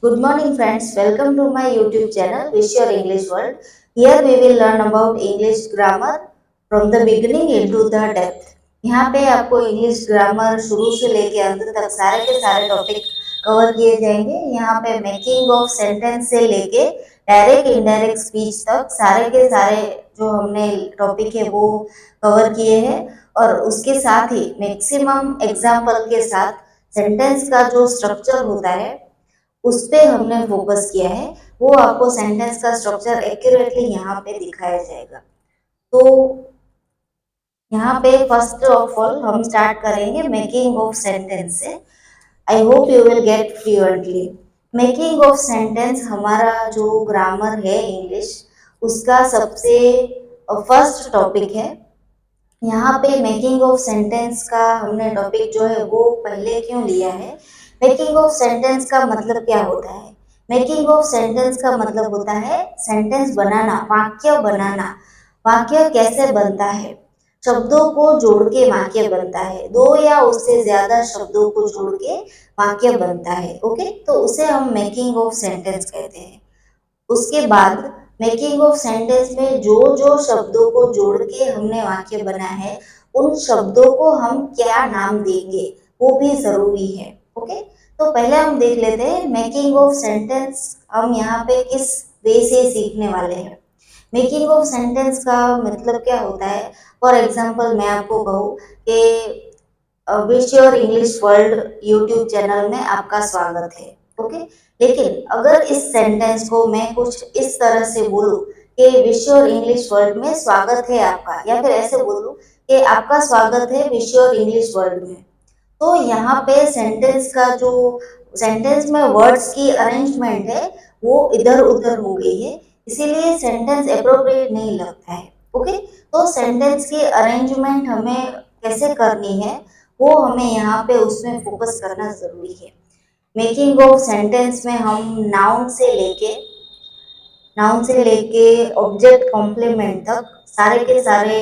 Good morning, friends. Welcome to my YouTube channel, Wish Your English World. Here we will learn about English grammar from the beginning into the depth. यहाँ पे आपको English grammar शुरू से लेके अंत तक सारे के सारे टॉपिक कवर किए जाएंगे। यहाँ पे मेकिंग ऑफ सेंटेंस से लेके डायरेक्ट इनडायरेक्ट स्पीच तक सारे के सारे जो हमने टॉपिक है वो कवर किए हैं और उसके साथ ही मैक्सिमम एग्जाम्पल के साथ सेंटेंस का जो स्ट्रक्चर होता है उस पे हमने फोकस किया है। वो आपको सेंटेंस का स्ट्रक्चर एक्यूरेटली यहाँ पे दिखाया जाएगा। तो यहाँ पे फर्स्ट ऑफ ऑल हम स्टार्ट करेंगे मेकिंग ऑफ सेंटेंस से। I hope you will get fluently. Making of sentence हमारा जो ग्रामर है इंग्लिश उसका सबसे फर्स्ट टॉपिक है। यहाँ पे मेकिंग ऑफ सेंटेंस का हमने टॉपिक जो है वो पहले क्यों लिया है। मेकिंग ऑफ सेंटेंस का मतलब क्या होता है? मेकिंग ऑफ सेंटेंस का मतलब होता है सेंटेंस बनाना, वाक्य बनाना। वाक्य कैसे बनता है? शब्दों को जोड़ के वाक्य बनता है। दो या उससे ज्यादा शब्दों को जोड़ के वाक्य बनता है। ओके, तो उसे हम मेकिंग ऑफ सेंटेंस कहते हैं। उसके बाद मेकिंग ऑफ सेंटेंस में जो जो शब्दों को जोड़ के हमने वाक्य बना है उन शब्दों को हम क्या नाम देंगे वो भी जरूरी है। ओके, तो पहले हम देख लेते हैं मेकिंग ऑफ सेंटेंस हम यहाँ पे किस वे से सीखने वाले हैं। मेकिंग ऑफ सेंटेंस का मतलब क्या होता है? फॉर एग्जाम्पल मैं आपको कहूँ कि wish your English world YouTube channel में आपका स्वागत है। ओके, लेकिन अगर इस सेंटेंस को मैं कुछ इस तरह से बोलूं कि विश योर इंग्लिश वर्ल्ड में स्वागत है आपका, या फिर ऐसे बोलूं कि आपका स्वागत है विश योर इंग्लिश वर्ल्ड में, तो यहाँ पे सेंटेंस का जो सेंटेंस में वर्ड्स की अरेंजमेंट है वो इधर उधर हो गई है, इसीलिए सेंटेंस अप्रोप्रिएट नहीं लगता है। ओके, तो सेंटेंस की अरेंजमेंट हमें कैसे करनी है वो हमें यहाँ पे उसमें फोकस करना जरूरी है। मेकिंग ऑफ सेंटेंस में हम नाउन से लेके ऑब्जेक्ट कॉम्प्लीमेंट तक सारे के सारे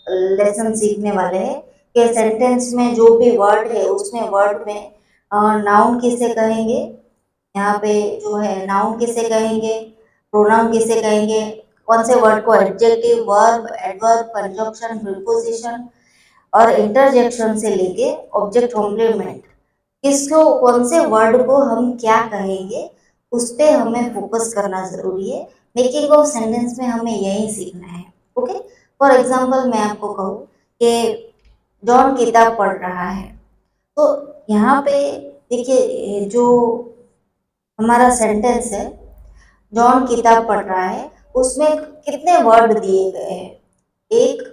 लेसन सीखने वाले हैं कि सेंटेंस में जो भी वर्ड है उसमें वर्ड में नाउन किसे कहेंगे, यहाँ पे जो है नाउन किसे कहेंगे, प्रोनाउन किसे कहेंगे, कौन से वर्ड को adjective, verb, adverb, conjunction, preposition और इंटरजेक्शन से लेके ऑब्जेक्ट कॉम्प्लीमेंट किसको कौन से वर्ड को हम क्या कहेंगे उस पे हमें फोकस करना जरूरी है। मेकिंग ऑफ सेंटेंस में हमें यही सीखना है। ओके, फॉर एग्जाम्पल मैं आपको कहूँ कि जॉन किताब पढ़ रहा है, तो यहाँ पे देखिए जो हमारा सेंटेंस है जॉन किताब पढ़ रहा है उसमें कितने वर्ड दिए गए हैं? एक,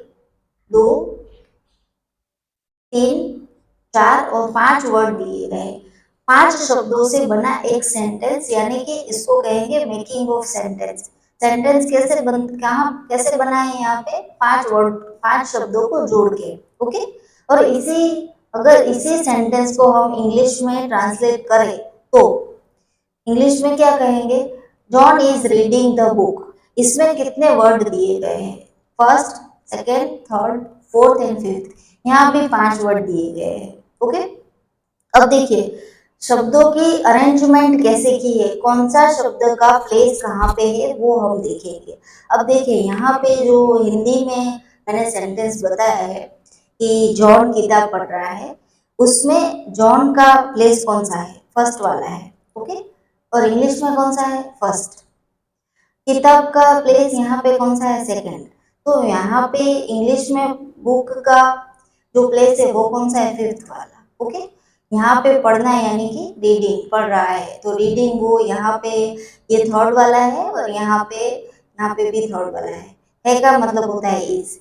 दो, तीन, चार और पांच वर्ड दिए गए। पांच शब्दों से बना एक सेंटेंस, यानी कि इसको कहेंगे मेकिंग ऑफ सेंटेंस। सेंटेंस कैसे बन कहाँ कैसे बना है? यहाँ पे पांच वर्ड, पांच शब्दों को जोड़ के। ओके, और अगर इसी सेंटेंस को हम इंग्लिश में ट्रांसलेट करें तो इंग्लिश में क्या कहेंगे? John is reading the book. इसमें कितने वर्ड दिए गए हैं? First, second, third, fourth and fifth. यहाँ भी पांच वर्ड दिए गए हैं। ओके, अब देखिए शब्दों की अरेंजमेंट कैसे की है, कौन सा शब्द का प्लेस कहाँ पे है वो हम देखेंगे। अब देखिए यहाँ पे जो हिंदी में मैंने सेंटेंस बताया है कि जॉन किताब पढ़ रहा है, उसमें जॉन का प्लेस कौन सा है? फर्स्ट वाला है। ओके, और इंग्लिश में कौन सा है? फर्स्ट। किताब का प्लेस यहाँ पे कौन सा है? सेकंड। तो यहाँ पे इंग्लिश में बुक का जो प्लेस है वो कौन सा है? फिफ्थ वाला। ओके, यहाँ पे पढ़ना है यानी कि रीडिंग पढ़ रहा है, तो रीडिंग वो यहाँ पे ये थर्ड वाला है और यहाँ पे भी थर्ड वाला है का मतलब होता है इज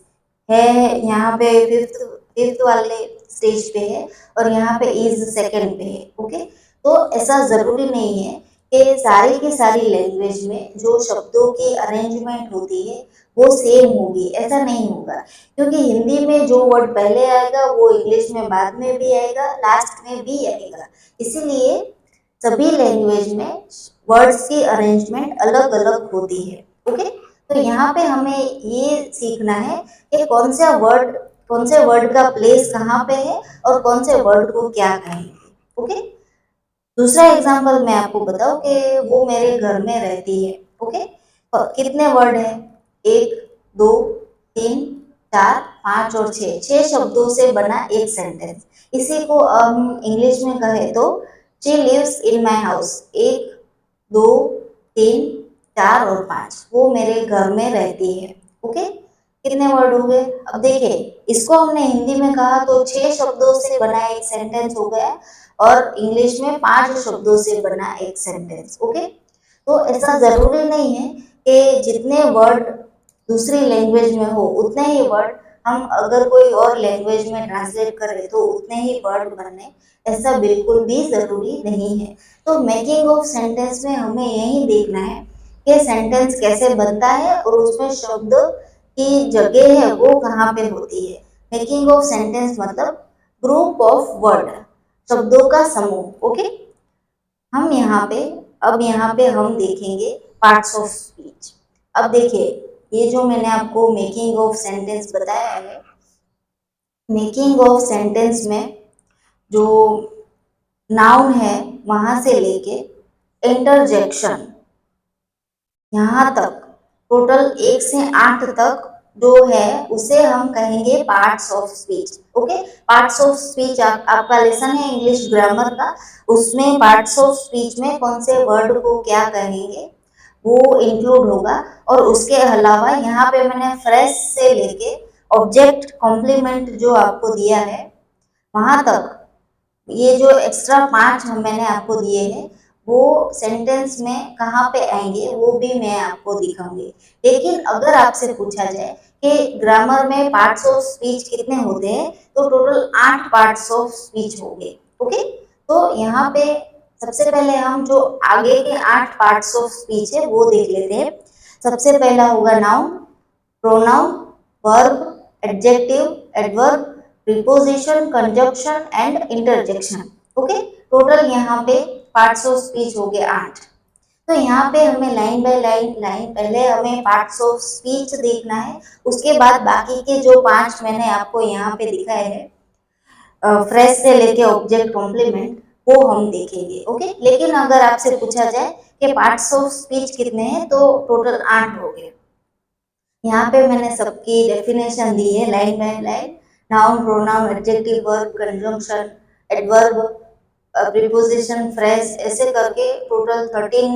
है, यहाँ पे फिफ्थ फिफ्थ वाले स्टेज पे है और यहाँ पे इज सेकंड पे है। ओके, तो ऐसा जरूरी नहीं है कि सारी की सारी लैंग्वेज में जो शब्दों की अरेंजमेंट होती है वो सेम होगी, ऐसा नहीं होगा, क्योंकि हिंदी में जो वर्ड पहले आएगा वो इंग्लिश में बाद में भी आएगा, लास्ट में भी आएगा। इसीलिए सभी लैंग्वेज में वर्ड्स की अरेंजमेंट अलग अलग होती है। ओके, तो यहाँ पे हमें ये सीखना है कि कौन से वर्ड का प्लेस कहाँ पे है और कौन से वर्ड को क्या कहेंगे। ओके, दूसरा एग्जाम्पल मैं आपको बताऊं कि वो मेरे घर में रहती है। ओके, कितने वर्ड है? एक, दो, तीन, चार, पांच और छह, छह शब्दों से बना एक सेंटेंस। इसी को हम इंग्लिश में कहे तो she lives in my house. एक, दो, तीन, चार और पांच, वो मेरे घर में रहती है। ओके, कितने वर्ड हो गए? अब देखिए, इसको हमने हिंदी में कहा तो छह शब्दों से बना एक सेंटेंस हो गया, और इंग्लिश में पांच शब्दों से बना एक सेंटेंस। ओके, तो ऐसा जरूरी नहीं है कि जितने वर्ड दूसरी लैंग्वेज में हो उतने ही वर्ड हम अगर कोई और लैंग्वेज में ट्रांसलेट करें तो उतने ही वर्ड बने, ऐसा बिल्कुल भी जरूरी नहीं है। तो मेकिंग ऑफ सेंटेंस में हमें यही देखना है कि सेंटेंस कैसे बनता है और उसमें शब्द की जगह है वो कहाँ पे होती है। मेकिंग ऑफ सेंटेंस मतलब ग्रुप ऑफ वर्ड, शब्दों का समूह। ओके, हम यहाँ पे अब यहाँ पे हम देखेंगे पार्ट्स ऑफ स्पीच। अब देखिए, ये जो मैंने आपको मेकिंग ऑफ सेंटेंस बताया है, मेकिंग ऑफ सेंटेंस में जो नाउन है वहां से लेके इंटरजेक्शन यहाँ तक, टोटल 1 से 8 तक जो है उसे हम कहेंगे parts of speech. Okay, parts of speech आपका लेसन है इंग्लिश ग्रामर का, उसमें पार्ट्स ऑफ स्पीच में कौन से वर्ड को क्या कहेंगे वो इंक्लूड होगा। और उसके अलावा यहाँ पे मैंने फ्रेज से लेके ऑब्जेक्ट कॉम्प्लीमेंट जो आपको दिया है वहां तक, ये जो एक्स्ट्रा 5 मैंने आपको दिए हैं वो सेंटेंस में कहाँ पे आएंगे वो भी मैं आपको दिखाऊंगी। लेकिन अगर आपसे पूछा जाए कि ग्रामर में पार्ट्स ऑफ स्पीच कितने होते हैं तो टोटल 8 पार्ट्स ऑफ स्पीच होंगे। ओके, तो यहाँ पे सबसे पहले हम जो आगे के 8 पार्ट्स ऑफ स्पीच है वो देख लेते हैं। सबसे पहला होगा noun, pronoun, verb, adjective, adverb, preposition, conjunction and interjection. Okay, total यहाँ पे पार्ट्स ऑफ स्पीच हो गए 8। तो यहाँ पे हमें लाइन बाय लाइन लाइन पहले हमें पार्ट्स ऑफ स्पीच देखना है, उसके बाद बाकी के जो 5 मैंने आपको यहाँ पे दिखाए हैं फ्रेज से लेके ऑब्जेक्ट कॉम्प्लीमेंट वो हम देखेंगे। ओके, लेकिन अगर आपसे पूछा जाए कि पार्ट्स ऑफ स्पीच कितने हैं तो टोटल 8 हो गए। यहाँ पे मैंने सबकी डेफिनेशन दी है line by line, noun, pronoun, adjective, verb, conjunction, adverb, preposition, phrase, ऐसे करके टोटल 13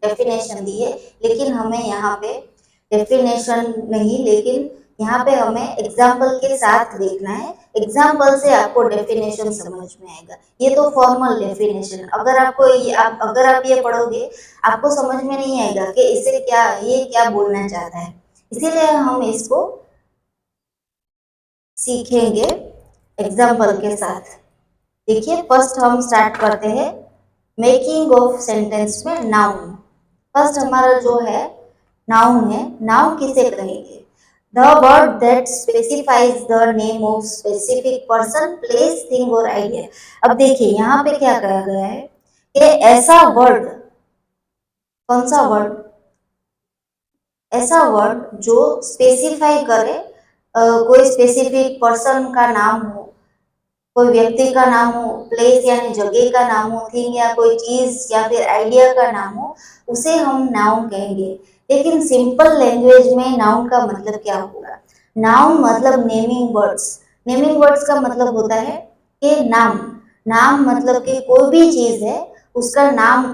डेफिनेशन दी है। लेकिन हमें यहाँ पे डेफिनेशन नहीं, लेकिन यहाँ पे हमें एग्जाम्पल के साथ देखना है। एग्जाम्पल से आपको डेफिनेशन समझ में आएगा। ये तो फॉर्मल डेफिनेशन, अगर आपको अगर आप ये पढ़ोगे आपको समझ में नहीं आएगा कि इसे क्या, ये क्या बोलना चाहता है। इसीलिए हम इसको सीखेंगे एग्जाम्पल के साथ। देखिए, फर्स्ट हम स्टार्ट करते हैं मेकिंग ऑफ सेंटेंस में नाउन। फर्स्ट हमारा जो है नाउन है। नाउन किसे कहेंगे? The word that specifies the name of specific person, place, thing और आइडिया। अब देखिए यहाँ पे क्या कहा गया है कि ऐसा वर्ड, कौन सा वर्ड? ऐसा वर्ड जो स्पेसिफाई करे कोई स्पेसिफिक पर्सन का नाम हो, कोई व्यक्ति का नाम हो, प्लेस यानी जगह का नाम हो, थिंग या कोई चीज या फिर आइडिया का नाम हो, उसे हम नाउन कहेंगे। लेकिन सिंपल लैंग्वेज में नाउन का मतलब क्या होगा? नाउन मतलब नेमिंग वर्ड्स। नेमिंग वर्ड्स का मतलब होता है कि नाम। नाम मतलब कि कोई भी चीज है उसका नाम,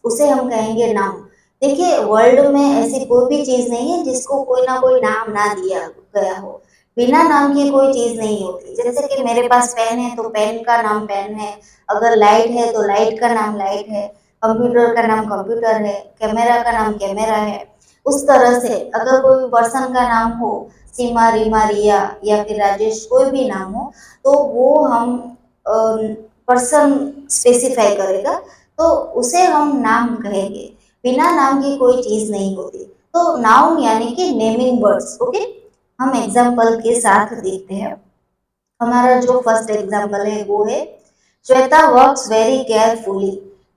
उसे हम कहेंगे नाउन। देखिए, वर्ल्ड में ऐसी कोई भी चीज नहीं है जिसको कोई ना कोई नाम ना दिया गया हो। बिना नाम की कोई चीज नहीं होती। जैसे कि मेरे पास पेन है तो पेन का नाम पेन है, अगर लाइट है तो लाइट का नाम लाइट है, कंप्यूटर का नाम कंप्यूटर है, कैमरा का नाम कैमरा है। उस तरह से अगर कोई पर्सन का नाम हो, सीमा, रीमा, रिया या फिर राजेश, कोई भी नाम हो तो वो हम पर्सन स्पेसिफाई करेगा तो उसे हम नाम कहेंगे। बिना नाम की कोई चीज नहीं होती। तो नाउन यानी कि नेमिंग वर्ड्स। ओके, हम एग्जाम्पल के साथ देखते हैं। हमारा जो फर्स्ट एग्जाम्पल है वो है Shweta works very carefully.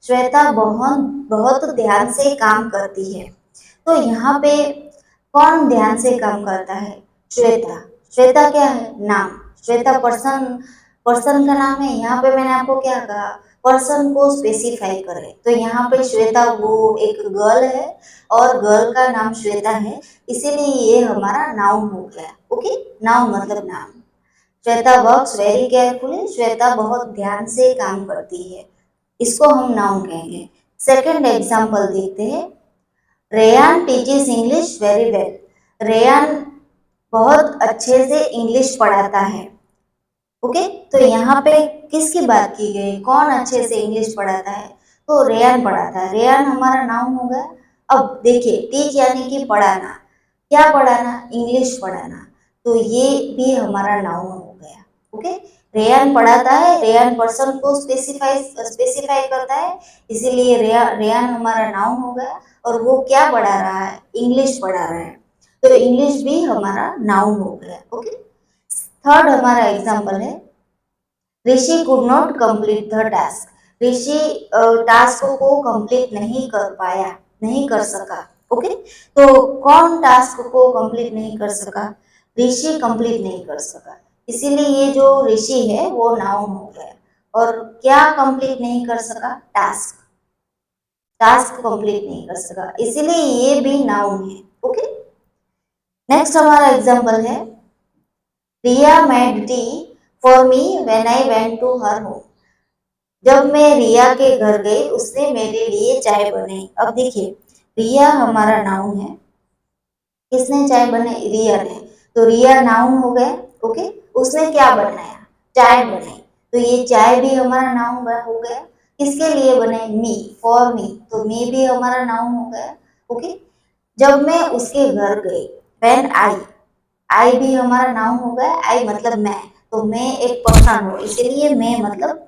Shweta बहुत बहुत ध्यान से काम करती है। तो यहाँ पे कौन ध्यान से काम करता है? श्वेता। श्वेता क्या है? नाम। श्वेता पर्सन, पर्सन का नाम है। यहाँ पे मैंने आपको क्या कहा? पर्सन को स्पेसिफाई करे। तो यहाँ पे श्वेता वो एक गर्ल है और गर्ल का नाम श्वेता है, इसीलिए ये हमारा नाउन हो गया। ओके, नाउन मतलब नाम। Shweta works very carefully, Shweta बहुत ध्यान से काम करती है, इसको हम नाउन कहेंगे। सेकंड एग्जांपल देखते हैं। Ryan teaches English very well, Ryan बहुत अच्छे से इंग्लिश पढ़ाता है। ओके, तो यहाँ पे किसकी बात की गई, कौन अच्छे से इंग्लिश पढ़ाता है, तो रेयान पढ़ाता है। रेयान हमारा नाउन हो गया। अब देखिए, टीच यानी कि पढ़ाना, क्या पढ़ाना, इंग्लिश पढ़ाना, तो ये भी हमारा नाउन हो गया। ओके, रेयान पढ़ाता है, रेयान पर्सन को स्पेसिफाई करता है, इसीलिए रेयान हमारा नाउन हो गया। और वो क्या पढ़ा रहा है, इंग्लिश पढ़ा रहा है, तो इंग्लिश भी हमारा नाउन हो गया। ओके, थर्ड हमारा एग्जाम्पल है, Rishi could not complete the task, Rishi task को कंप्लीट नहीं कर पाया, नहीं कर सका। ओके, तो कौन टास्क को कंप्लीट नहीं कर सका, ऋषि कंप्लीट नहीं कर सका, इसीलिए ये जो ऋषि है वो नाउन हो गया। और क्या कंप्लीट नहीं कर सका, टास्क, टास्क कंप्लीट नहीं कर सका, इसीलिए ये भी नाउन है। ओके, नेक्स्ट हमारा एग्जांपल है, Riya made tea for me when I went to her home, जब मैं रिया के घर गई उसने मेरे लिए चाय बनाई। अब देखिए, रिया हमारा नाउन है, किसने चाय बनाई, रिया ने, तो रिया नाउन हो गया। ओके, उसने क्या बनाया, चाय बनाई, तो ये चाय भी हमारा नाउन हो गया। किसके लिए बनाई, मी, फॉर मी, तो मी भी हमारा नाउन हो गया। ओके, जब मैं उसके घर गई, व्हेन आई भी हमारा नाउन हो गया, आई मतलब मैं, तो मैं एक पर्सन हूँ, इसीलिए मैं मतलब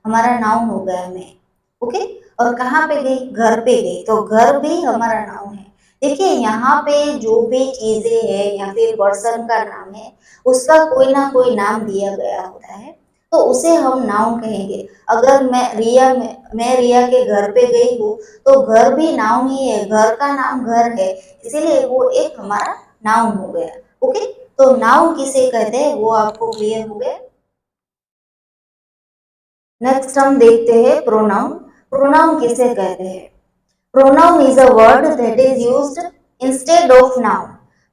हमारा नाउन हो गया मैं। ओके, और कहाँ पे गई, घर पे गई, तो घर भी हमारा नाउन है। देखिए, यहाँ पे जो भी चीजें है या फिर पर्सन का नाम है, उसका कोई ना कोई नाम दिया गया होता है, तो उसे हम नाउन कहेंगे। अगर मैं रिया के घर पे गई हूँ, तो घर भी नाउन ही है, घर का नाम घर है, इसीलिए वो एक हमारा नाउन हो गया। ओके, तो नाउन किसे कहते हैं वो आपको क्लियर हो गया। नेक्स्ट हम देखते हैं प्रोनाउन। प्रोनाउन किसे कहते हैं, pronoun is a word that is used instead of noun,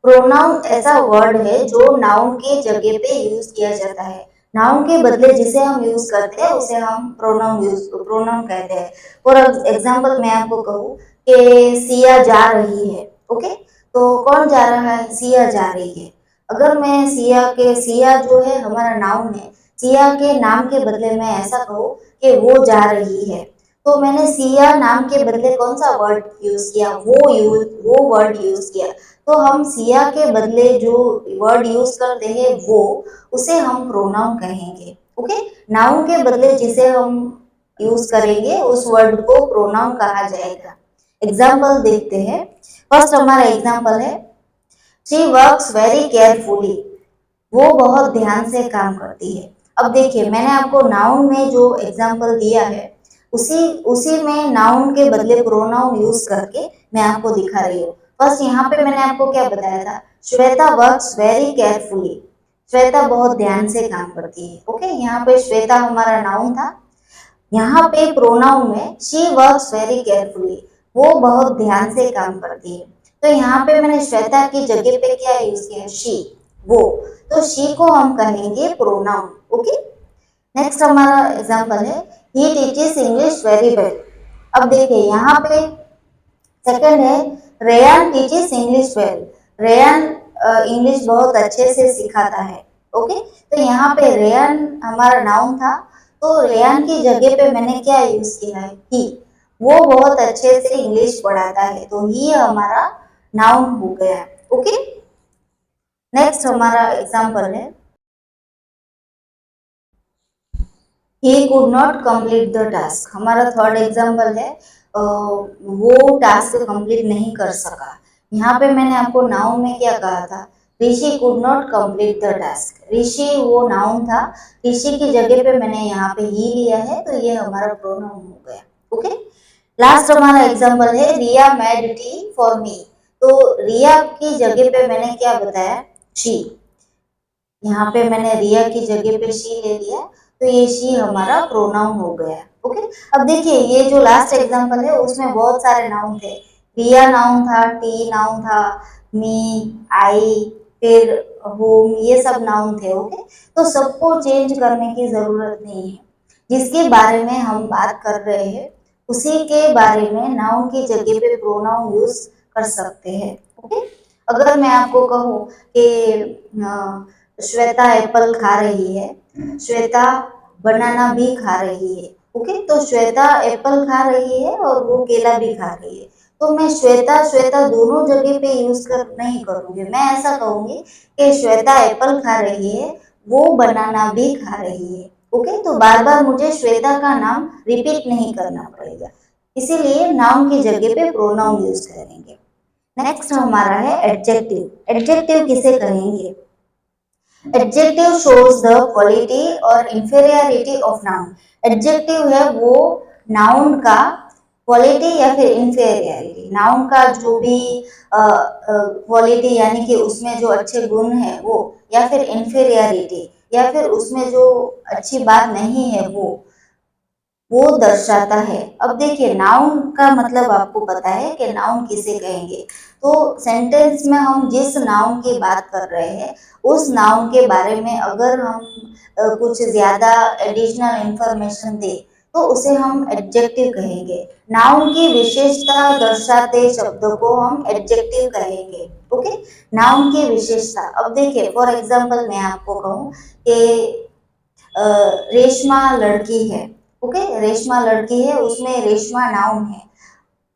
pronoun ऐसा वर्ड है जो नाउन की जगह पे यूज किया जाता है, नाउन के बदले जिसे हम यूज करते हैं उसे हम प्रोनाउन कहते हैं। फॉर एग्जांपल मैं आपको कहूँ कि सिया जा रही है। ओके, तो कौन जा रहा है, सिया जा रही है। अगर मैं सिया जो है हमारा नाउन है, सिया के नाम के बदले मैं ऐसा कहूँ कि वो जा रही है, तो मैंने सिया नाम के बदले कौन सा वर्ड यूज किया, वो वर्ड यूज किया। तो हम सिया के बदले जो वर्ड यूज करते हैं वो, उसे हम प्रोनाउन कहेंगे। ओके, नाउन के बदले जिसे हम यूज करेंगे उस वर्ड को प्रोनाउन कहा जाएगा। एग्जाम्पल देखते हैं। फर्स्ट हमारा एग्जाम्पल है, शी वर्क्स वेरी केयरफुली, वो बहुत ध्यान से काम करती है। अब देखिए, मैंने आपको नाउन में जो एग्जाम्पल दिया है, उसी उसी में नाउन के बदले प्रोनाउन यूज करके मैं आपको दिखा रही हूँ। फर्स्ट यहाँ पे मैंने आपको क्या बताया था, Shweta works very carefully, Shweta बहुत ध्यान से काम करती है। ओके, यहाँ पे श्वेता हमारा नाउन था, यहाँ पे प्रोनाउन में शी वर्क्स वेरी केयरफुली, वो बहुत ध्यान से काम करती है। तो यहाँ पे मैंने श्वेता की जगह पे क्या यूज किया, शी, वो, तो शी को हम कहेंगे प्रोनाउन। ओके, नेक्स्ट हमारा एग्जांपल है, he teaches English very well. अब देखिए, यहाँ पे सेकंड है, Ryan teaches English well, Ryan English बहुत अच्छे से सिखाता है। ओके, तो यहाँ पे रेयान हमारा नाउन था, तो रेयान की जगह पे मैंने क्या यूज किया है, ही, वो बहुत अच्छे से इंग्लिश पढ़ाता है, तो ही हमारा नाउन हो गया। ओके, नेक्स्ट हमारा एग्जांपल है, he could not complete the task, हमारा थर्ड एग्जांपल है, वो टास्क कंप्लीट नहीं कर सका। यहाँ पे मैंने आपको नाउन में क्या कहा था, Rishi could not complete the task, Rishi वो नाउन था, ऋषि की जगह पे मैंने यहाँ पे ही लिया है, तो ये हमारा प्रोनाउन हो गया। ओके, लास्ट हमारा एग्जांपल है, रिया मेड टी फॉर मी, तो रिया की जगह पे मैंने क्या बताया, शी, यहाँ पे मैंने रिया की जगह पे शी ले लिया, तो ये शी हमारा प्रोनाउन हो गया। ओके। अब देखिए ये जो लास्ट एग्जांपल है उसमें बहुत सारे नाउन थे। रिया नाउन था, टी नाउन था, मी, आई, फिर होम, ये सब नाउन थे। ओके, तो सबको चेंज करने की जरूरत नहीं है। जिसके बारे में हम बात कर रहे हैं उसी के बारे में नाउन की जगह पे प्रोनाउन यूज कर सकते हैं। ओके, अगर मैं आपको कहूँ कि श्वेता एप्पल खा रही है, श्वेता बनाना भी खा रही है। ओके, तो श्वेता एप्पल खा रही है और वो केला भी खा रही है। तो मैं श्वेता श्वेता दोनों जगह पे यूज कर नहीं करूंगी। मैं ऐसा कहूंगी कि श्वेता एप्पल खा रही है, वो बनाना भी खा रही है। ओके, तो बार बार मुझे श्वेता का नाम रिपीट नहीं करना पड़ेगा, इसीलिए नाउन की जगह पे प्रोनाउन यूज करेंगे। नेक्स्ट हमारा है एडजेक्टिव। एडजेक्टिव किसे कहेंगे? एडजेक्टिव शोज द क्वालिटी और इंफीरियरिटी ऑफ नाउन। एडजेक्टिव है वो नाउन का क्वालिटी या फिर इंफीरियरिटी, नाउन का जो भी क्वालिटी यानी कि उसमें जो अच्छे गुण है वो, या फिर इंफीरियरिटी या फिर उसमें जो अच्छी बात नहीं है वो दर्शाता है। अब देखिए नाउन का मतलब आपको पता है कि नाउन किसे कहेंगे। तो सेंटेंस में हम जिस नाउन की बात कर रहे हैं उस नाउन के बारे में अगर हम कुछ ज्यादा एडिशनल इंफॉर्मेशन दे तो उसे हम एडजेक्टिव कहेंगे। नाउन की विशेषता दर्शाते शब्दों को हम एडजेक्टिव कहेंगे। ओके, नाउन की विशेषता। अब देखिए फॉर एग्जांपल मैं आपको कहूँ कि रेशमा लड़की है। ओके, रेशमा लड़की है, उसमें रेशमा नाउन है।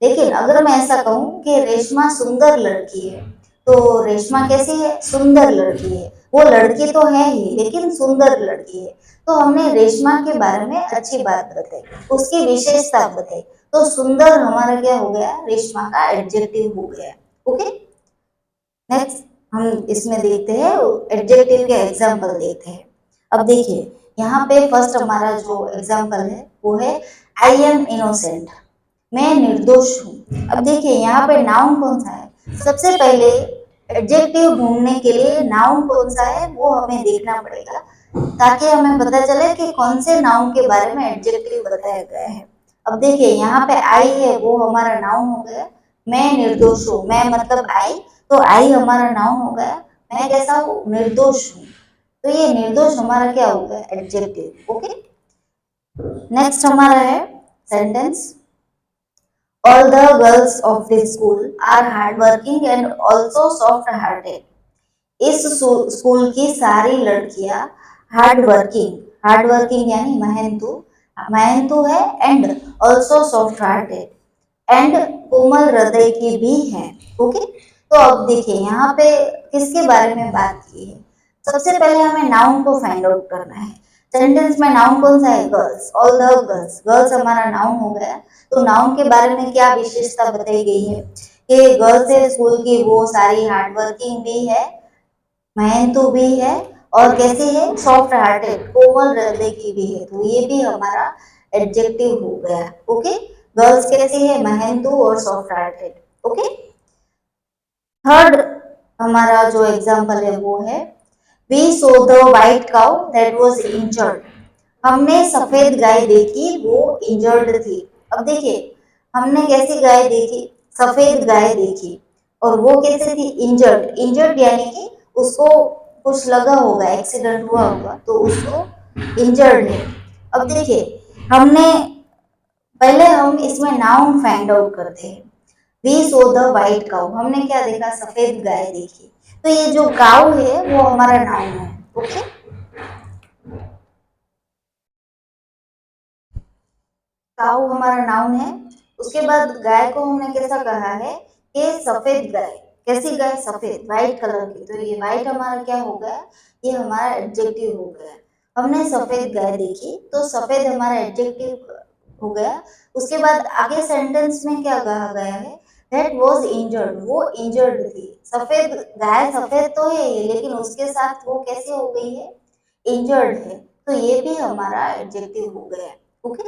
लेकिन अगर मैं ऐसा कहूँ कि रेशमा सुंदर लड़की है, तो रेशमा कैसी है? सुंदर लड़की है। वो लड़की तो है ही लेकिन सुंदर लड़की है। तो हमने रेशमा के बारे में अच्छी बात बताई, उसकी विशेषता बताई। तो सुंदर हमारा क्या हो गया? रेशमा का एडजेक्टिव हो गया। ओके, नेक्स्ट हम इसमें देखते हैं एडजेक्टिव के एग्जाम्पल देखते हैं। अब देखिए यहाँ पे फर्स्ट हमारा जो एग्जाम्पल है वो है आई एम इनोसेंट, मैं निर्दोष हूँ। अब देखिए यहाँ पे नाउन कौन सा है? सबसे पहले एडजेक्टिव ढूंढने के लिए नाउन कौन सा है वो हमें देखना पड़ेगा, ताकि हमें पता चले कि कौन से नाउन के बारे में एडजेक्टिव बताया गया है। अब देखिए यहाँ पे आई है वो हमारा नाउन हो गया। मैं निर्दोष हूँ, मैं मतलब आई, तो आई हमारा नाउन हो गया। मैं कैसा हूँ? निर्दोष हूँ। तो ये निर्दोष हमारा क्या हो गया? एडजेक्टिव। ओके, नेक्स्ट हमारा है sentence. All the girls of the school are hard working and also soft hearted. इस स्कूल की सारी लड़कियां हार्ड वर्किंग, हार्ड वर्किंग यानी मेहनतू, मेहनतू है, and also soft hearted, and कोमल हृदय की भी है। ओके, तो अब देखिए यहाँ पे किसके बारे में बात की है? सबसे पहले हमें नाउन को फाइंड आउट करना है। सेंटेंस में नाउन कौन सा है? Girls, all the girls. Girls हमारा नाउन हो गया। तो नाउन के बारे में क्या विशेषता बताई गई है कि गर्ल्स है स्कूल की, वो सारी हार्ड वर्किंग भी है, मेहनतू भी है, और कैसी है? सॉफ्ट हार्टेड, कोमल हृदय की भी है। तो ये भी हमारा एडजेक्टिव हो गया। ओके, गर्ल्स कैसी है? मेहनतू और सॉफ्ट हार्टेड। ओके, थर्ड हमारा जो एग्जांपल है वो है we saw the white cow that was injured. हमने सफेद गाय देखी, वो इंजर्ड थी। अब देखिए हमने कैसी गाय देखी? सफेद गाय देखी, और वो कैसे थी? इंजर्ड। इंजर्ड यानी कि उसको कुछ लगा होगा, एक्सीडेंट हुआ होगा, तो उसको इंजर्ड है। अब देखिए हमने पहले हम इसमें नाउन फाइंड आउट करते हैं। We saw the white cow, हमने क्या देखा? सफेद गाय देखी। तो ये जो काउ है वो हमारा नाउन है। ओके, काऊ हमारा नाउन है। उसके बाद गाय को हमने कैसा कहा है कि सफेद गाय। कैसी गाय? सफेद, व्हाइट कलर की। तो ये व्हाइट हमारा क्या हो गया? ये हमारा एडजेक्टिव हो गया। हमने सफेद गाय देखी, तो सफेद हमारा एडजेक्टिव हो गया। उसके बाद आगे सेंटेंस में क्या कहा गया है? दैट वॉज इंजर्ड, वो इंजर्ड थी। सफेद गाय सफेद तो है लेकिन उसके साथ वो कैसे हो गई है? इंजर्ड है। तो ये भी हमारा एडजेक्टिव हो गया। ओके,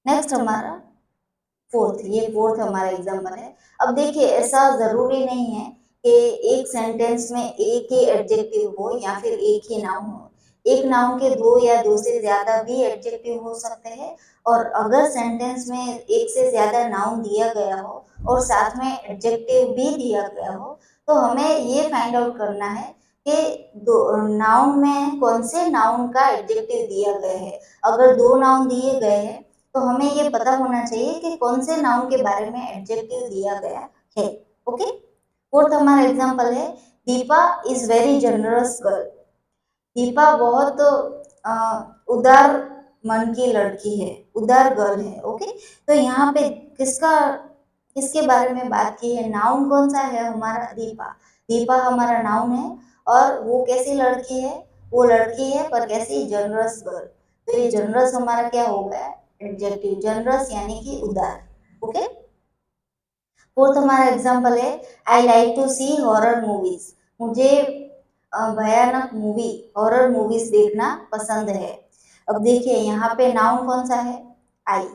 नेक्स्ट हमारा फोर्थ, ये फोर्थ हमारा एग्जाम्पल है। अब देखिए ऐसा जरूरी नहीं है कि एक सेंटेंस में एक ही एडजेक्टिव हो या फिर एक ही नाउन हो। एक नाउन के दो या दो से ज्यादा भी एडजेक्टिव हो सकते हैं। और अगर सेंटेंस में एक से ज्यादा नाउन दिया गया हो और साथ में एडजेक्टिव भी दिया गया हो, तो हमें ये फाइंड आउट करना है कि दो नाउन में कौन से नाउन का एडजेक्टिव दिया गया है। अगर दो नाउन दिए गए हैं तो हमें ये पता होना चाहिए कि कौन से नाउन के बारे में एडजेक्टिव दिया गया है। ओके, फोर्थ हमारा एग्जांपल है, Deepa is very generous girl. Deepa बहुत उदार मन की लड़की है, उदार गर्ल है। ओके, तो यहाँ पे किसका किसके बारे में बात की है, नाउन कौन सा है हमारा, दीपा। दीपा हमारा नाउन है और वो कैसी लड़की है, वो लड़की है पर कैसी, जनरस गर्ल। तो ये जनरस हमारा क्या हो गया, एडजेक्टिव, जनरस यानी कि उदार। ओके, फोर्थ हमारा एग्जांपल है, I like to see horror movies. मुझे भयानक मूवी, हॉरर मूवीज देखना पसंद है। अब देखिए यहाँ पे नाउन कौन सा है, आई।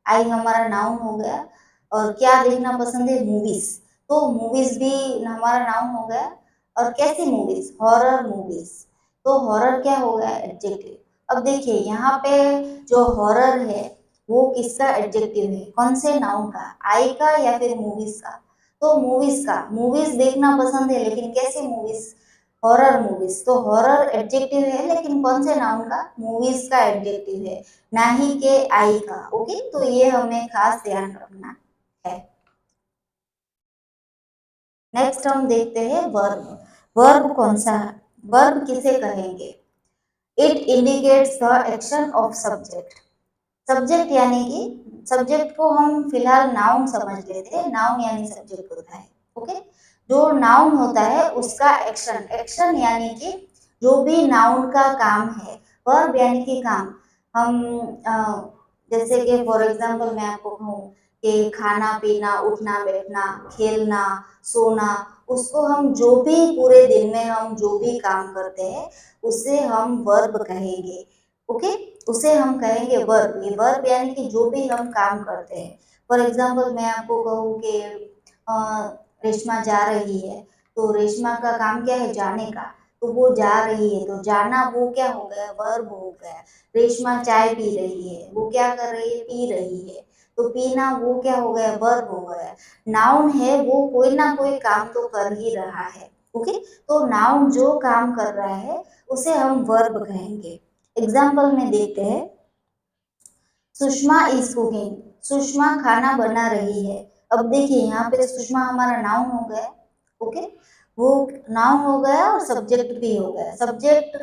आई हमारा नाउन हो गया और क्या देखना पसंद है, मूवीज। तो मूवीज भी हमारा नाउन हो गया और कैसी मूवीज, हॉरर मूवीज। तो हॉरर क्या हो गया, एडजेक्टिव। अब देखिए यहाँ पे जो हॉरर है वो किसका एडजेक्टिव है, कौन से नाउन का, आई का या फिर मूवीज का। तो मूवीज का, मूवीज देखना पसंद है लेकिन कैसी मूवीज, हॉरर मूवीज। तो हॉरर एडजेक्टिव है लेकिन कौन से नाउन का, मूवीज का एडजेक्टिव है, ना ही के आई का। ओके, तो ये हमें खास ध्यान रखना है। नेक्स्ट हम देखते हैं वर्ब। वर्ब कौन सा है, वर्ब किसे कहेंगे, it indicates the action of subject. Subject यानी कि सब्जेक्ट को हम फिलहाल नाउन समझ लेते हैं, नाउन यानी सब्जेक्ट होता है। ओके, जो नाउन होता है उसका एक्शन, एक्शन यानी कि जो भी नाउन का काम है, वर्ब यानी कि काम। हम जैसे कि फॉर एग्जांपल मैं आपको कहूँ कि खाना पीना, उठना बैठना, खेलना, सोना, उसको हम जो भी पूरे दिन में हम जो भी काम करते हैं उसे हम वर्ब कहेंगे। ओके, उसे हम कहेंगे वर्ब। ये वर्ब यानी कि जो भी हम काम करते हैं। फॉर एग्जांपल मैं आपको कहूँ कि रेशमा जा रही है, तो रेशमा का काम क्या है, जाने का। तो वो जा रही है, तो जाना वो क्या हो गया, वर्ब हो गया। रेशमा चाय पी रही है, वो क्या कर रही है, पी रही है। तो पीना वो क्या हो गया, वर्ब हो गया। नाउन है वो कोई ना कोई काम तो कर ही रहा है। ओके, तो नाउन जो काम कर रहा है उसे हम वर्ब कहेंगे। एग्जाम्पल में देखते हैं, सुषमा इज कुकिंग। सुषमा खाना बना रही है। अब देखिए यहाँ पे सुषमा हमारा नाउन हो गया। ओके, वो नाउन हो गया और सब्जेक्ट भी हो गया। सब्जेक्ट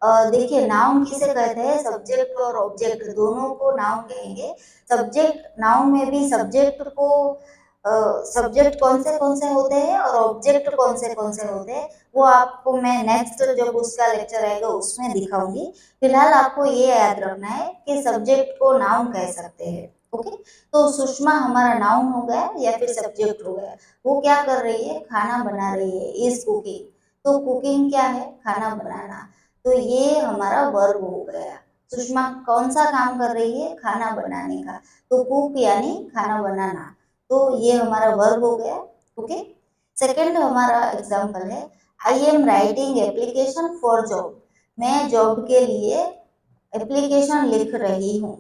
देखिए नाउन किसे कहते हैं, सब्जेक्ट और ऑब्जेक्ट दोनों को नाउन कहेंगे। सब्जेक्ट, नाउन में भी सब्जेक्ट को सब्जेक्ट कौन से होते हैं और ऑब्जेक्ट कौन से होते हैं वो आपको मैं नेक्स्ट जब उसका लेक्चर आएगा उसमें दिखाऊंगी। फिलहाल आपको ये याद रखना है कि सब्जेक्ट को नाउन कह सकते हैं। ओके, तो सुषमा हमारा नाउन हो गया या फिर सब्जेक्ट हो गया। वो क्या कर रही है, खाना बना रही है, इज कुकिंग। तो कुकिंग क्या है, खाना बनाना। तो ये हमारा वर्ब हो गया। सुषमा कौन सा काम कर रही है, खाना बनाने का। तो कुक यानी खाना बनाना। तो ये हमारा वर्ब हो गया। ओके, सेकंड हमारा एग्जांपल है, I am writing application for job. मैं जॉब के लिए एप्लीकेशन लिख रही हूँ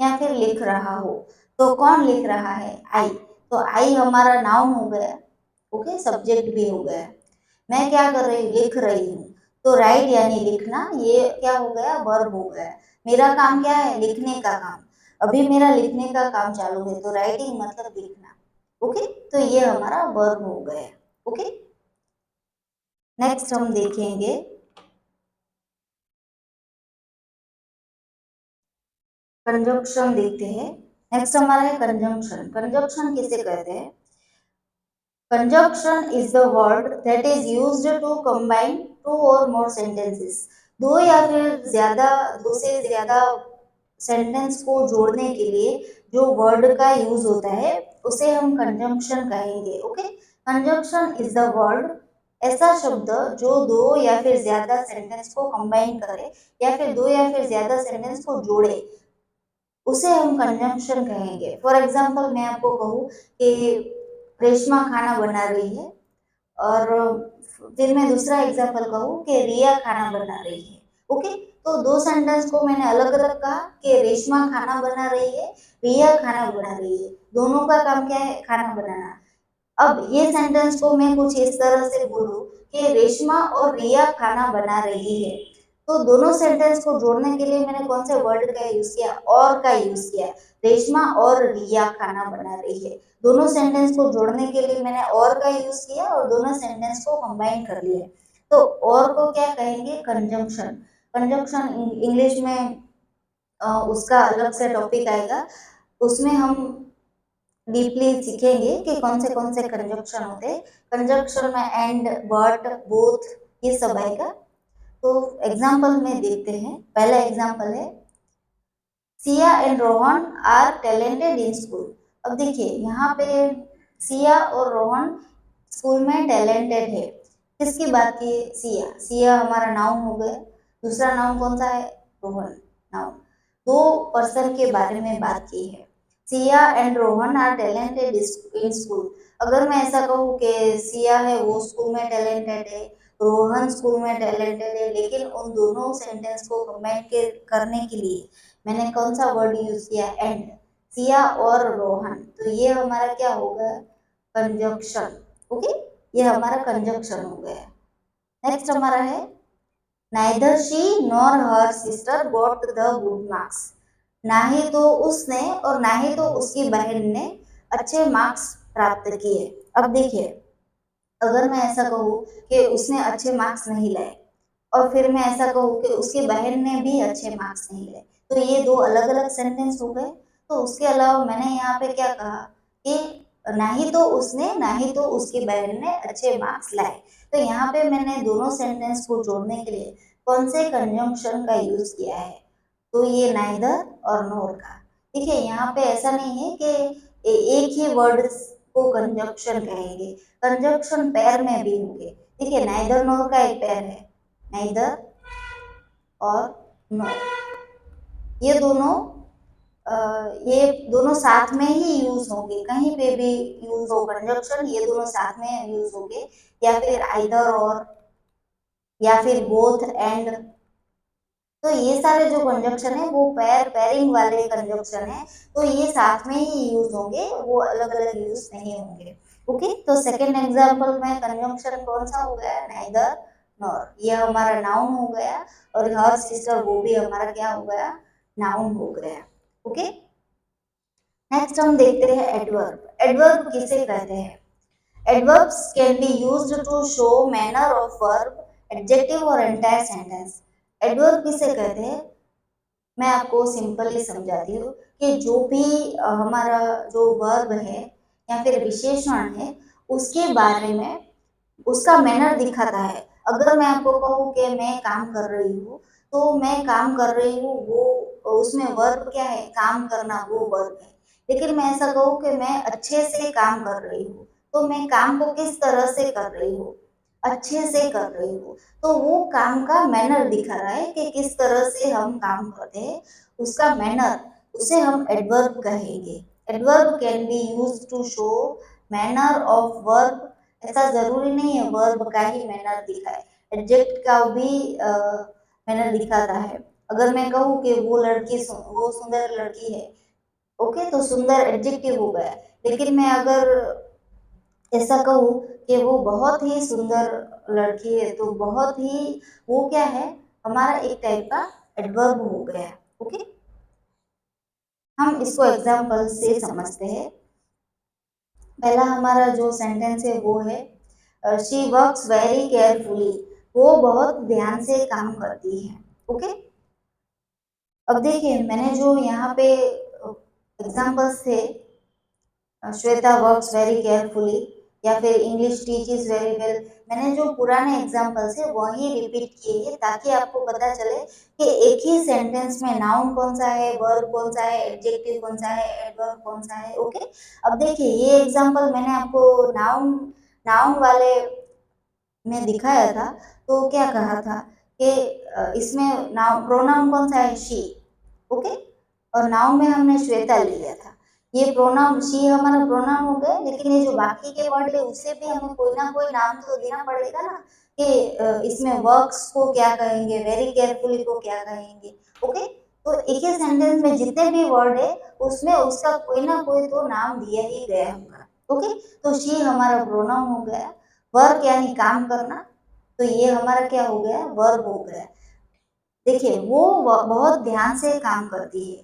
या फिर लिख रहा हूँ। तो कौन लिख रहा है, आई। तो आई हमारा नाउन हो गया। ओके, सब्जेक्ट भी हो गया। मैं क्या कर रही हूँ, लिख रही हूँ। तो राइट यानी लिखना, ये क्या हो गया, वर्ब हो गया। मेरा काम क्या है, लिखने का काम। अभी मेरा लिखने का काम चालू है, तो राइटिंग मतलब लिखना। ओके, तो ये हमारा वर्ब हो गया। ओके, नेक्स्ट हम देखेंगे कंजंक्शन, देखते हैं। नेक्स्ट हमारा है कंजंक्शन। कंजंक्शन किसे कहते हैं, conjunction is the word that is used to combine two or more sentences। दो या फिर ज्यादा, दो से ज्यादा सेंटेंस को जोड़ने के लिए जो वर्ड का यूज होता है उसे हम कंजंक्शन कहेंगे। Okay, conjunction is the word, ऐसा शब्द जो दो या फिर ज्यादा सेंटेंस को कंबाइन करे या फिर दो या फिर ज्यादा सेंटेंस को जोड़े, उसे हम कंजंक्शन कहेंगे। फॉर एग्जाम्पल मैं आपको कहूँ कि रेशमा खाना बना रही है, और फिर मैं दूसरा एग्जाम्पल कहूँ कि रिया खाना बना रही है। ओके, तो दो सेंटेंस को मैंने अलग अलग कहा कि रेशमा खाना बना रही है, रिया खाना बना रही है। दोनों का काम क्या है? खाना बनाना। अब ये सेंटेंस को मैं कुछ इस तरह से बोलूं कि रेशमा और रिया खाना बना रही है, तो दोनों सेंटेंस को जोड़ने के लिए मैंने कौन से वर्ड का यूज किया? और का यूज किया। रेशमा और रिया खाना बना रही है। दोनों सेंटेंस को जोड़ने के लिए मैंने और का यूज किया और दोनों सेंटेंस को कंबाइन कर लिया। तो और को क्या कहेंगे? कंजंक्शन। कंजंक्शन इंग्लिश में उसका अलग से टॉपिक आएगा, उसमें हम डीपली सीखेंगे कि कौन से कंजंक्शन होते हैं। कंजंक्शन में एंड, बट, बोथ, ये सब आएगा। तो एग्जाम्पल में देखते हैं। पहला एग्जाम्पल है, Siya and Rohan are talented in school. अब देखिए यहाँ पे सिया और रोहन स्कूल में टैलेंटेड है। किसकी बात की? सिया। सिया हमारा नाउन हो गया। दूसरा नाउन कौन सा है? रोहन, नाउन। दो पर्सन के बारे में बात की है। Siya and Rohan are talented in school. अगर मैं ऐसा कहूँ कि सिया है वो स्कूल में टैलेंटेड है, रोहन स्कूल में टैलेंटेड है, लेकिन उन दोनों सेंटेंस को कंबाइन करने के लिए मैंने कौन सा वर्ड यूज किया? एंड। सिया और रोहन, तो ये हमारा क्या होगा? कंजंक्शन। ओके, ये हमारा कंजंक्शन हो गया। नेक्स्ट हमारा है, neither she nor her sister got the good marks. ना ही तो उसने और ना ही तो उसकी बहन ने अच्छे मार्क्स प्राप्त किए। अब देखिए, अगर मैं ऐसा कहूँ कि उसने अच्छे मार्क्स नहीं लाए और फिर मैं ऐसा कहूँ कि उसकी बहन ने भी अच्छे मार्क्स नहीं लाए, तो ये दो अलग अलग सेंटेंस हो गए। तो उसके अलावा मैंने यहाँ पे क्या कहा कि ना ही तो उसने ना ही तो उसकी बहन ने अच्छे मार्क्स लाए। तो यहाँ पे मैंने दोनों सेंटेंस को जोड़ने के लिए कौन से कंजंक्शन का यूज किया है? तो ये नाइदर और नोर का। देखिए यहाँ पे ऐसा नहीं है कि एक ही वर्ड को कंजंक्शन कहेंगे, कंजंक्शन पेयर में भी होंगे। देखिए नाइदर नोर का एक पेयर है, नाइदर और नोर। ये दोनों साथ में ही यूज होंगे, कहीं पे भी यूज हो कंजंक्शन, ये दोनों साथ में यूज होंगे, या फिर आइदर और, या फिर बोथ एंड। तो ये सारे जो कंजंक्शन है वो पेयरिंग वाले कंजंक्शन है, तो ये साथ में ही यूज होंगे, वो अलग अलग यूज नहीं होंगे। ओके, तो सेकंड एग्जांपल में कंजंक्शन कौन सा हो गया? Neither nor. ये हमारा नाउन हो गया, और हर सिस्टर वो भी हमारा क्या हो गया? नाउन हो गया। ओके, नेक्स्ट हम देखते हैं एडवर्ब। एडवर्ब किसे कहते हैं? Adverbs can be used to show manner of verb, adjective और entire sentence. Adverb किसे कहते हैं? मैं आपको सिंपली समझाती हूँ कि जो भी हमारा जो वर्ब है या फिर विशेषण है, उसके बारे में उसका मैनर दिखाता है। अगर मैं आपको कहूँ कि मैं काम कर रही हूँ, तो मैं काम कर रही हूँ, वो उसमें वर्ब क्या है? काम करना, वो वर्ब है। लेकिन मैं ऐसा कहूँ कि मैं अच्छे से काम कर रही हूँ, तो मैं काम को किस तरह से कर रही हूँ? अच्छे से कर रही हूँ। तो वो काम का मैनर दिखा रहा है कि किस तरह से हम काम करते हैं, उसका मैनर, उसे हम एडवर्ब कहेंगे। Adverb can be used to show manner of verb. ऐसा जरूरी नहीं है वर्ब का ही मैनर दिखाए, एडजेक्ट का भी मैनर दिखाता है। अगर मैं कहूँ कि वो सुंदर लड़की है, ओके, तो सुंदर एडजेक्टिव हो गया। लेकिन मैं अगर ऐसा कहूँ कि वो बहुत ही सुंदर लड़की है, तो बहुत ही, वो क्या है? हमारा एक टाइप का एडवर्ब हो गया। ओके, हम इसको एग्जाम्पल से समझते हैं। पहला हमारा जो सेंटेंस है वो है, शी वर्क्स वेरी केयरफुली। वो बहुत ध्यान से काम करती है। ओके, अब देखिए मैंने जो यहाँ पे एग्जाम्पल्स थे, श्वेता वर्क्स वेरी केयरफुली या फिर इंग्लिश टीचेस वेरी वेल, मैंने जो पुराने एग्जाम्पल्स है वही रिपीट किए हैं, ताकि आपको पता चले कि एक ही सेंटेंस में नाउन कौन सा है, वर्ब कौन सा है, एडजेक्टिव कौन सा है, एडवर्ब कौन सा है। ओके, अब देखिए ये एग्जाम्पल मैंने आपको नाउन नाउन वाले में दिखाया था। तो क्या कहा था कि इसमें नाउन प्रोनाउन कौन सा है? शी। ओके, और नाउन में हमने श्वेता लिया था। ये प्रोनाउन शी हमारा प्रोनाउन हो गया, लेकिन ये जो बाकी के वर्ड है उसे भी हमें कोई ना कोई नाम तो देना पड़ेगा ना कि इसमें वर्क्स को क्या कहेंगे, वेरी केयरफुली को क्या कहेंगे। ओके, तो एक ही सेंटेंस में जितने भी वर्ड है उसमें उसका कोई ना कोई तो नाम दिया ही गया होगा। ओके, तो शी हमारा प्रोनाउन हो गया। वर्क यानी काम करना, तो ये हमारा क्या हो गया, वर्ब हो गया। देखिए वो बहुत ध्यान से काम करती है,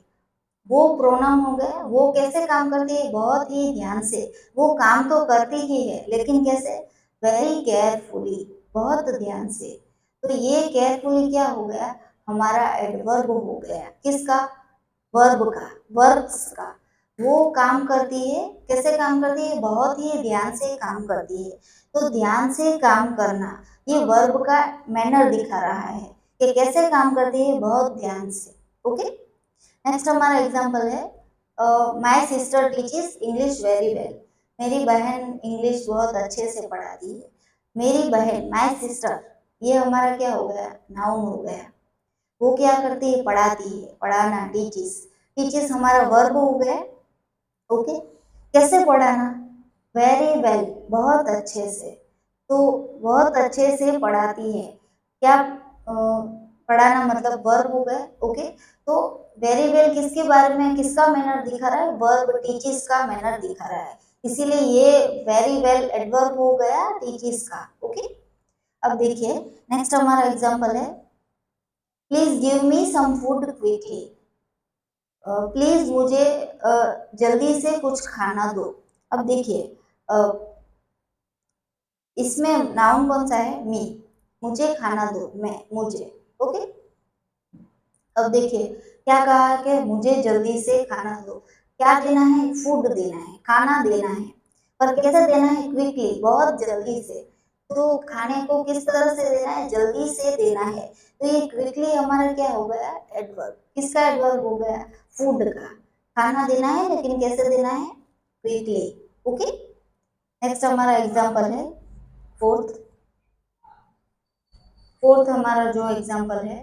वो प्रोनाउन हो गया। वो कैसे काम करती है, बहुत ही ध्यान से। वो काम तो करती ही है, लेकिन कैसे, वेरी केयरफुली, बहुत ध्यान से। तो ये केयरफुली क्या हो गया, हमारा एडवर्ब हो गया। किसका, वर्ब का, वर्ब्स का। वो काम करती है, कैसे काम करती है, बहुत ही ध्यान से काम करती है। तो ध्यान से काम करना, ये वर्ब का मैनर दिखा रहा है कि कैसे काम करती है, बहुत ध्यान से। ओके, नेक्स्ट हमारा एग्जाम्पल है, my sister teaches English very well. मेरी बहन इंग्लिश बहुत अच्छे से पढ़ाती है। मेरी बहन, माई सिस्टर, ये हमारा क्या हो गया, नाउन हो गया। वो क्या करती है, पढ़ाती है, पढ़ाना, टीचेस। टीचेस हमारा वर्ब हो गया। ओके, कैसे पढ़ाना, वेरी वेल, बहुत अच्छे से। तो बहुत अच्छे से पढ़ाती है, क्या पढ़ाना मतलब वर्ब हो गया। ओके, तो वेरी वेल किसके बारे में, किसका मैनर दिखा रहा है, वर्ब टीचिस का मैनर दिखा रहा है, इसीलिए ये वेरी वेल एडवर्ब हो गया टीचिस का। ओके, अब देखिए नेक्स्ट हमारा एग्जांपल है, please give me some food quickly. Please मुझे जल्दी से कुछ खाना दो। अब देखिए इसमें नाउन कौन सा है, मी, मुझे खाना दो, मैं, मुझे। ओके, अब देखिए क्या कहा है कि मुझे जल्दी से खाना दो। क्या देना है, फूड देना है, खाना देना है, पर कैसे देना है, क्विकली, बहुत जल्दी से। तो खाने को किस तरह से देना है, जल्दी से देना है। तो ये क्विकली हमारा क्या हो गया, एडवर्ब। किसका एडवर्ब हो गया, फूड का। खाना देना है, लेकिन कैसे देना है, क्विकली। ओके, नेक्स्ट हमारा एग्जाम्पल है फोर्थ। फोर्थ हमारा जो एग्जाम्पल है,